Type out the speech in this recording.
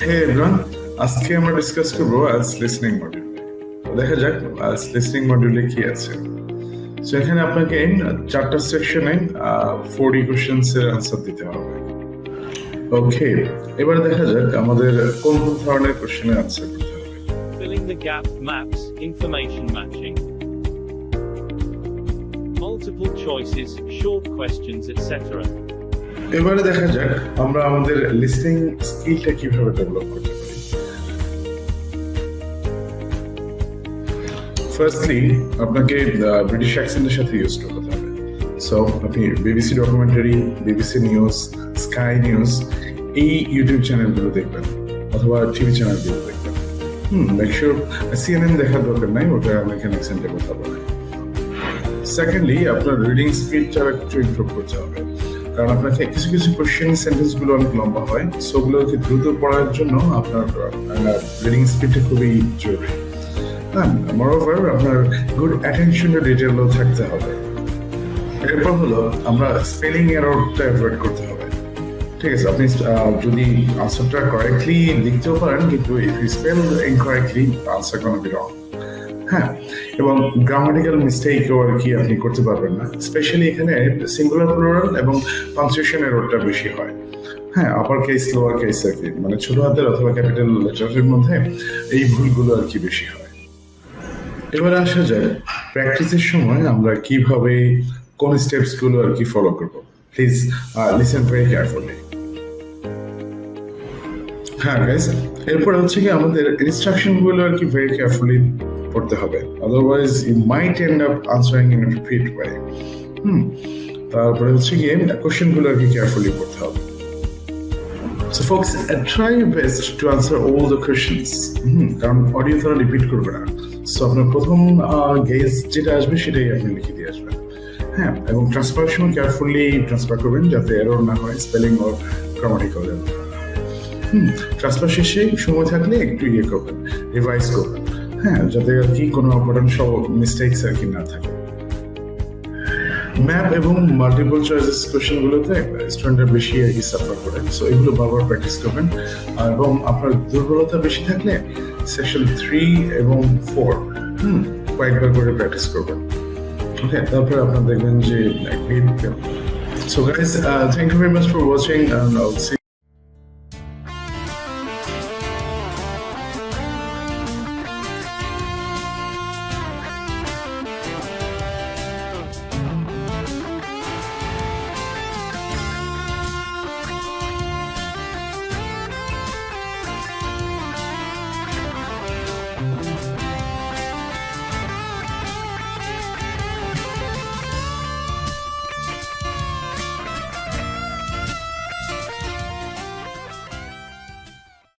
হে everyone, আজকে আমরা discuss করবো IELTS লিসনিং মডিউল। দেখা যাক IELTS লিসনিং মডিউলে কি আছে। তো এখানে আপনাকে 4টা সেকশনে 40 কোশ্চেন্স এর আনসার দিতে হবে। ওকে, এবার দেখা যাক আমাদের কোন কোন ধরনের কোশ্চেনের আনসার দিতে হবে। Filling the gap, maps, information matching. Multiple choices, short questions, etc. এবারে দেখা যাক আমরা আমাদের লিসনিং স্কিলটা কিভাবে ডেভেলপ করতে পারি। ফার্স্টলি আপনাকে ব্রিটিশ অ্যাকসেন্টের সাথে ইউজ করতে হবে। সো আপনি BBC documentary, BBC news, sky news এই ইউটিউব চ্যানেলগুলো দেখবেন অথবা টিভি চ্যানেলগুলো দেখবেন। মেক শিওর সিএনএন দেখার দরকার নাই, ওটা আমেরিকান অ্যাকসেন্টে কথা বলে। সেকেন্ডলি আপনার রিডিং স্পিডটা একটু ইমপ্রুভ করতে হবে, কারণ আপনাকে কিছু কিছু কোশ্চেন সেন্টেন্সগুলো অনেক লম্বা হয়, সো ওগুলোকে দ্রুত পড়ার জন্য আপনার রিডিং স্পিডটা খুবই জরুরি। মোরওভার আপনার গুড অ্যাটেনশন টু ডিটেলও থাকতে হবে। এরপর হলো আমরা স্পেলিং এররটা অ্যাভয়েড করতে হবে। ঠিক আছে, আপনি যদি আনসারটা কারেক্টলি লিখতেও পারেন, কিন্তু if you spell incorrectly answer gonna be wrong. হ্যাঁ, এবং গ্রামাটিক্যাল মিস্টেকও আর কি আপনি করতে পারবেন না। স্পেশালি এখানে সিঙ্গুলার প্লুরাল এবং পাংচুয়েশন এররটা বেশি হয়। হ্যাঁ, আপার কেস লোয়ার কেস আর কি, মানে ছোট হাতের অথবা ক্যাপিটাল লেটারের মধ্যে এই ভুলগুলো আর কি বেশি হয়। এবারে আসা যায় প্র্যাকটিসের সময় আমরা কিভাবে কোন স্টেপস গুলো আর কি ফলো করব। Please listen very carefully. হ্যাঁ গাইস, এরপর হচ্ছে কি আমাদের ইনস্ট্রাকশন গুলো আর কি ভেরি কেয়ারফুলি পড়তে হবে, otherwise you might end up answering in a repeat way. তারপরে হচ্ছে কি কোশ্চেন গুলো আর কি কেয়ারফুলি পড়তে হবে। So folks, try your best to answer all the questions. কারণ অডিও তারা রিপিট করবে না, সো আপনার প্রথম গেজ যেটা আসবে সেটাই আপনি লিখে দিয়ে আসবেন। হ্যাঁ, এবং ট্রান্সফারের সময় কেয়ারফুলি ট্রান্সফার করবেন যাতে এরর না হয়, স্পেলিং ও গ্রামাটিক্যাল। ট্রান্সফার শেষে সময় থাকলে একটু করবেন, রিভাইজ করবেন। হ্যাঁ, যাতে আর কি কোনো ইম্পর্টেন্ট সব মিস্টেকস আর কি না থাকে। ম্যাপ এবং মাল্টিপল চয়েসেস কোশ্চেনগুলোতে স্টুডেন্টরা বেশি আর কি সাফার করে, সো এগুলো বারবার প্র্যাকটিস করবেন। এবং আপনার দুর্বলতা বেশি থাকলে সেকশন 3 এবং 4 কয়েকবার করে প্র্যাকটিস করবেন। ওকে, তারপরে আপনারা দেখবেন যে So guys, thank you very much for watching and I'll see